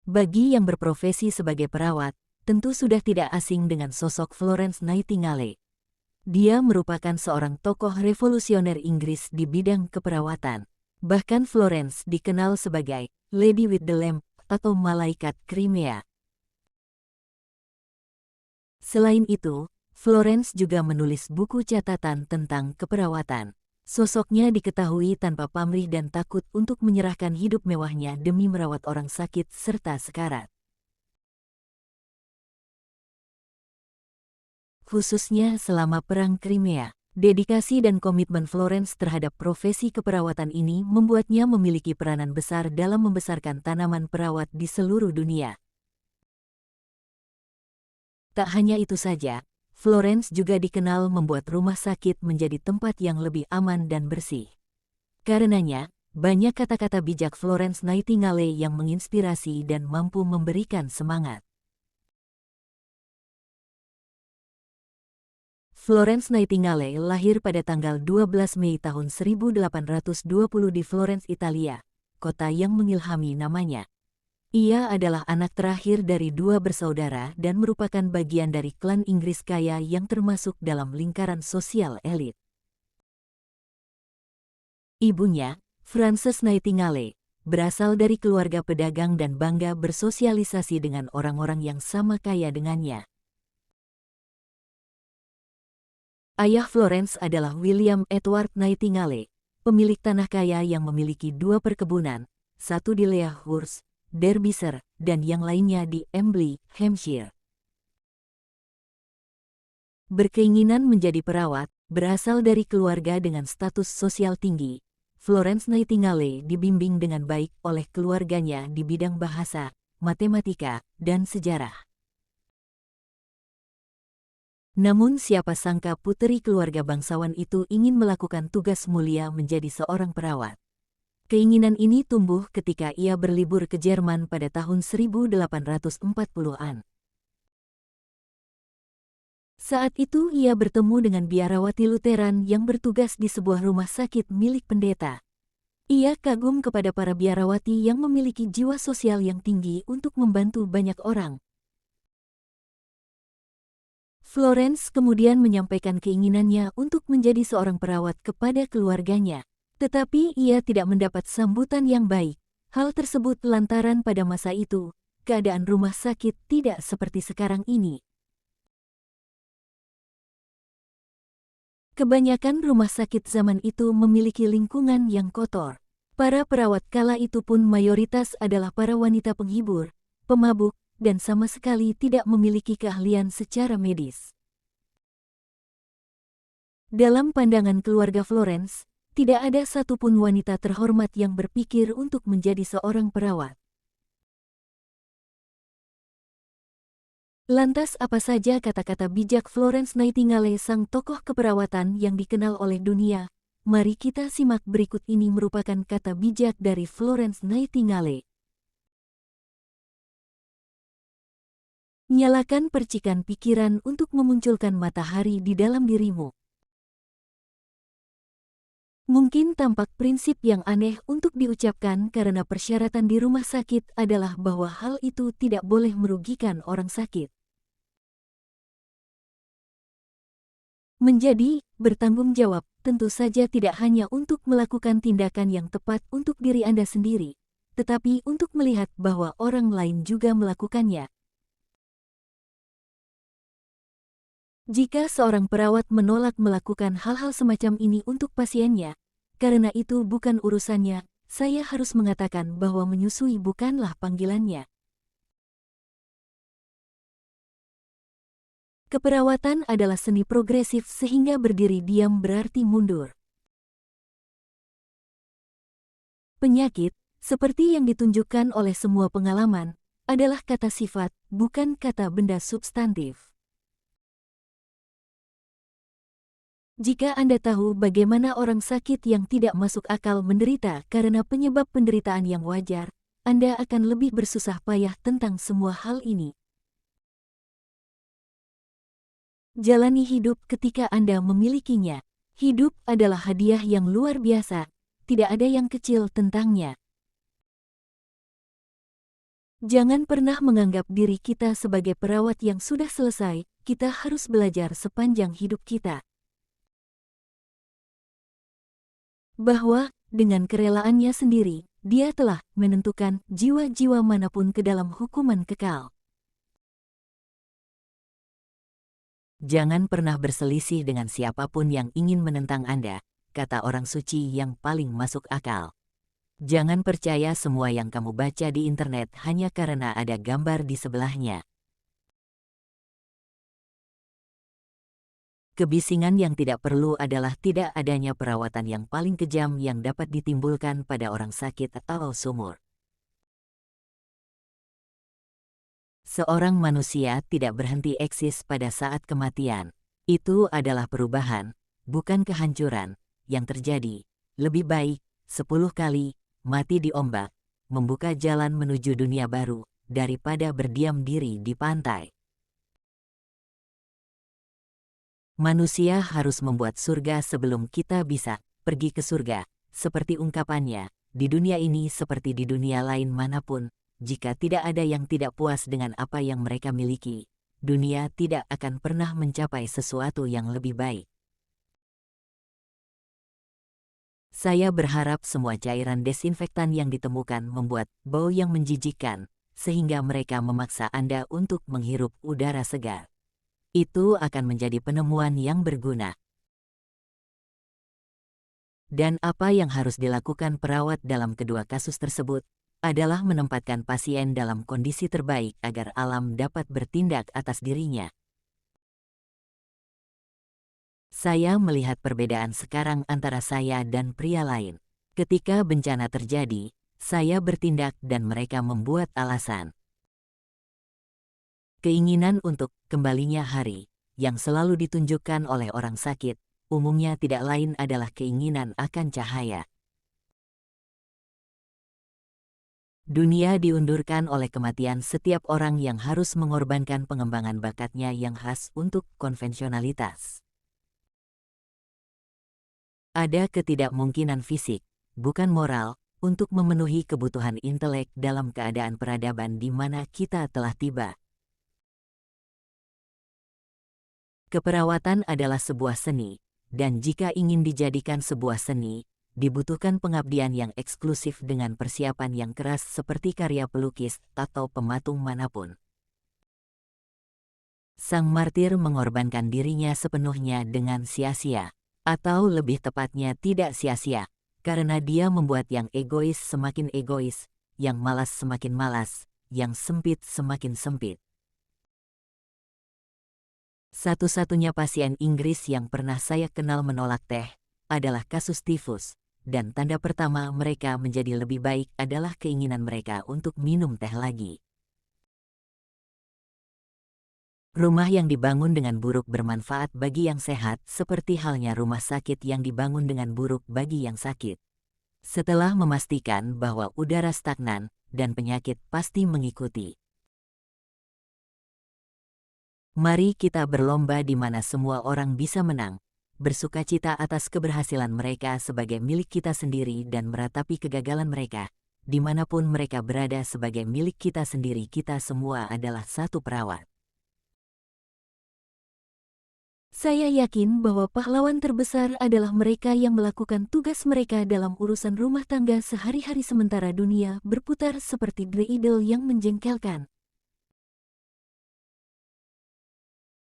Bagi yang berprofesi sebagai perawat, tentu sudah tidak asing dengan sosok Florence Nightingale. Dia merupakan seorang tokoh revolusioner Inggris di bidang keperawatan. Bahkan Florence dikenal sebagai Lady with the Lamp atau Malaikat Crimea. Selain itu, Florence juga menulis buku catatan tentang keperawatan. Sosoknya diketahui tanpa pamrih dan takut untuk menyerahkan hidup mewahnya demi merawat orang sakit serta sekarat. Khususnya selama Perang Crimea, dedikasi dan komitmen Florence terhadap profesi keperawatan ini membuatnya memiliki peranan besar dalam membesarkan tanaman perawat di seluruh dunia. Tak hanya itu saja, Florence juga dikenal membuat rumah sakit menjadi tempat yang lebih aman dan bersih. Karenanya, banyak kata-kata bijak Florence Nightingale yang menginspirasi dan mampu memberikan semangat. Florence Nightingale lahir pada tanggal 12 Mei tahun 1820 di Florence, Italia, kota yang mengilhami namanya. Ia adalah anak terakhir dari dua bersaudara dan merupakan bagian dari klan Inggris kaya yang termasuk dalam lingkaran sosial elit. Ibunya, Frances Nightingale, berasal dari keluarga pedagang dan bangga bersosialisasi dengan orang-orang yang sama kaya dengannya. Ayah Florence adalah William Edward Nightingale, pemilik tanah kaya yang memiliki dua perkebunan, satu di Lea Hurst, Derbyshire, dan yang lainnya di Embley, Hampshire. Berkeinginan menjadi perawat, berasal dari keluarga dengan status sosial tinggi. Florence Nightingale dibimbing dengan baik oleh keluarganya di bidang bahasa, matematika, dan sejarah. Namun siapa sangka puteri keluarga bangsawan itu ingin melakukan tugas mulia menjadi seorang perawat. Keinginan ini tumbuh ketika ia berlibur ke Jerman pada tahun 1840-an. Saat itu ia bertemu dengan biarawati Lutheran yang bertugas di sebuah rumah sakit milik pendeta. Ia kagum kepada para biarawati yang memiliki jiwa sosial yang tinggi untuk membantu banyak orang. Florence kemudian menyampaikan keinginannya untuk menjadi seorang perawat kepada keluarganya. Tetapi ia tidak mendapat sambutan yang baik. Hal tersebut lantaran pada masa itu, keadaan rumah sakit tidak seperti sekarang ini. Kebanyakan rumah sakit zaman itu memiliki lingkungan yang kotor. Para perawat kala itu pun mayoritas adalah para wanita penghibur, pemabuk, dan sama sekali tidak memiliki keahlian secara medis. Dalam pandangan keluarga Florence, tidak ada satupun wanita terhormat yang berpikir untuk menjadi seorang perawat. Lantas apa saja kata-kata bijak Florence Nightingale, sang tokoh keperawatan yang dikenal oleh dunia? Mari kita simak berikut ini merupakan kata bijak dari Florence Nightingale. Nyalakan percikan pikiran untuk memunculkan matahari di dalam dirimu. Mungkin tampak prinsip yang aneh untuk diucapkan karena persyaratan di rumah sakit adalah bahwa hal itu tidak boleh merugikan orang sakit. Menjadi bertanggung jawab tentu saja tidak hanya untuk melakukan tindakan yang tepat untuk diri Anda sendiri, tetapi untuk melihat bahwa orang lain juga melakukannya. Jika seorang perawat menolak melakukan hal-hal semacam ini untuk pasiennya, karena itu bukan urusannya, saya harus mengatakan bahwa menyusui bukanlah panggilannya. Keperawatan adalah seni progresif sehingga berdiri diam berarti mundur. Penyakit, seperti yang ditunjukkan oleh semua pengalaman, adalah kata sifat, bukan kata benda substantif. Jika Anda tahu bagaimana orang sakit yang tidak masuk akal menderita karena penyebab penderitaan yang wajar, Anda akan lebih bersusah payah tentang semua hal ini. Jalani hidup ketika Anda memilikinya. Hidup adalah hadiah yang luar biasa, tidak ada yang kecil tentangnya. Jangan pernah menganggap diri kita sebagai perawat yang sudah selesai. Kita harus belajar sepanjang hidup kita. Bahwa, dengan kerelaannya sendiri, dia telah menentukan jiwa-jiwa manapun ke dalam hukuman kekal. Jangan pernah berselisih dengan siapapun yang ingin menentang Anda, kata orang suci yang paling masuk akal. Jangan percaya semua yang kamu baca di internet hanya karena ada gambar di sebelahnya. Kebisingan yang tidak perlu adalah tidak adanya perawatan yang paling kejam yang dapat ditimbulkan pada orang sakit atau sumur. Seorang manusia tidak berhenti eksis pada saat kematian. Itu adalah perubahan, bukan kehancuran, yang terjadi. Lebih baik, 10 kali, mati di ombak, membuka jalan menuju dunia baru, daripada berdiam diri di pantai. Manusia harus membuat surga sebelum kita bisa pergi ke surga, seperti ungkapannya, di dunia ini seperti di dunia lain manapun, jika tidak ada yang tidak puas dengan apa yang mereka miliki, dunia tidak akan pernah mencapai sesuatu yang lebih baik. Saya berharap semua cairan desinfektan yang ditemukan membuat bau yang menjijikkan, sehingga mereka memaksa Anda untuk menghirup udara segar. Itu akan menjadi penemuan yang berguna. Dan apa yang harus dilakukan perawat dalam kedua kasus tersebut adalah menempatkan pasien dalam kondisi terbaik agar alam dapat bertindak atas dirinya. Saya melihat perbedaan sekarang antara saya dan pria lain. Ketika bencana terjadi, saya bertindak dan mereka membuat alasan. Keinginan untuk kembalinya hari, yang selalu ditunjukkan oleh orang sakit, umumnya tidak lain adalah keinginan akan cahaya. Dunia diundurkan oleh kematian setiap orang yang harus mengorbankan pengembangan bakatnya yang khas untuk konvensionalitas. Ada ketidakmungkinan fisik, bukan moral, untuk memenuhi kebutuhan intelek dalam keadaan peradaban di mana kita telah tiba. Keperawatan adalah sebuah seni, dan jika ingin dijadikan sebuah seni, dibutuhkan pengabdian yang eksklusif dengan persiapan yang keras seperti karya pelukis atau pematung manapun. Sang martir mengorbankan dirinya sepenuhnya dengan sia-sia, atau lebih tepatnya tidak sia-sia, karena dia membuat yang egois semakin egois, yang malas semakin malas, yang sempit semakin sempit. Satu-satunya pasien Inggris yang pernah saya kenal menolak teh adalah kasus tifus, dan tanda pertama mereka menjadi lebih baik adalah keinginan mereka untuk minum teh lagi. Rumah yang dibangun dengan buruk bermanfaat bagi yang sehat, seperti halnya rumah sakit yang dibangun dengan buruk bagi yang sakit. Setelah memastikan bahwa udara stagnan dan penyakit pasti mengikuti. Mari kita berlomba di mana semua orang bisa menang, bersukacita atas keberhasilan mereka sebagai milik kita sendiri dan meratapi kegagalan mereka, dimanapun mereka berada sebagai milik kita sendiri. Kita semua adalah satu perawat. Saya yakin bahwa pahlawan terbesar adalah mereka yang melakukan tugas mereka dalam urusan rumah tangga sehari-hari sementara dunia berputar seperti dreidel yang menjengkelkan.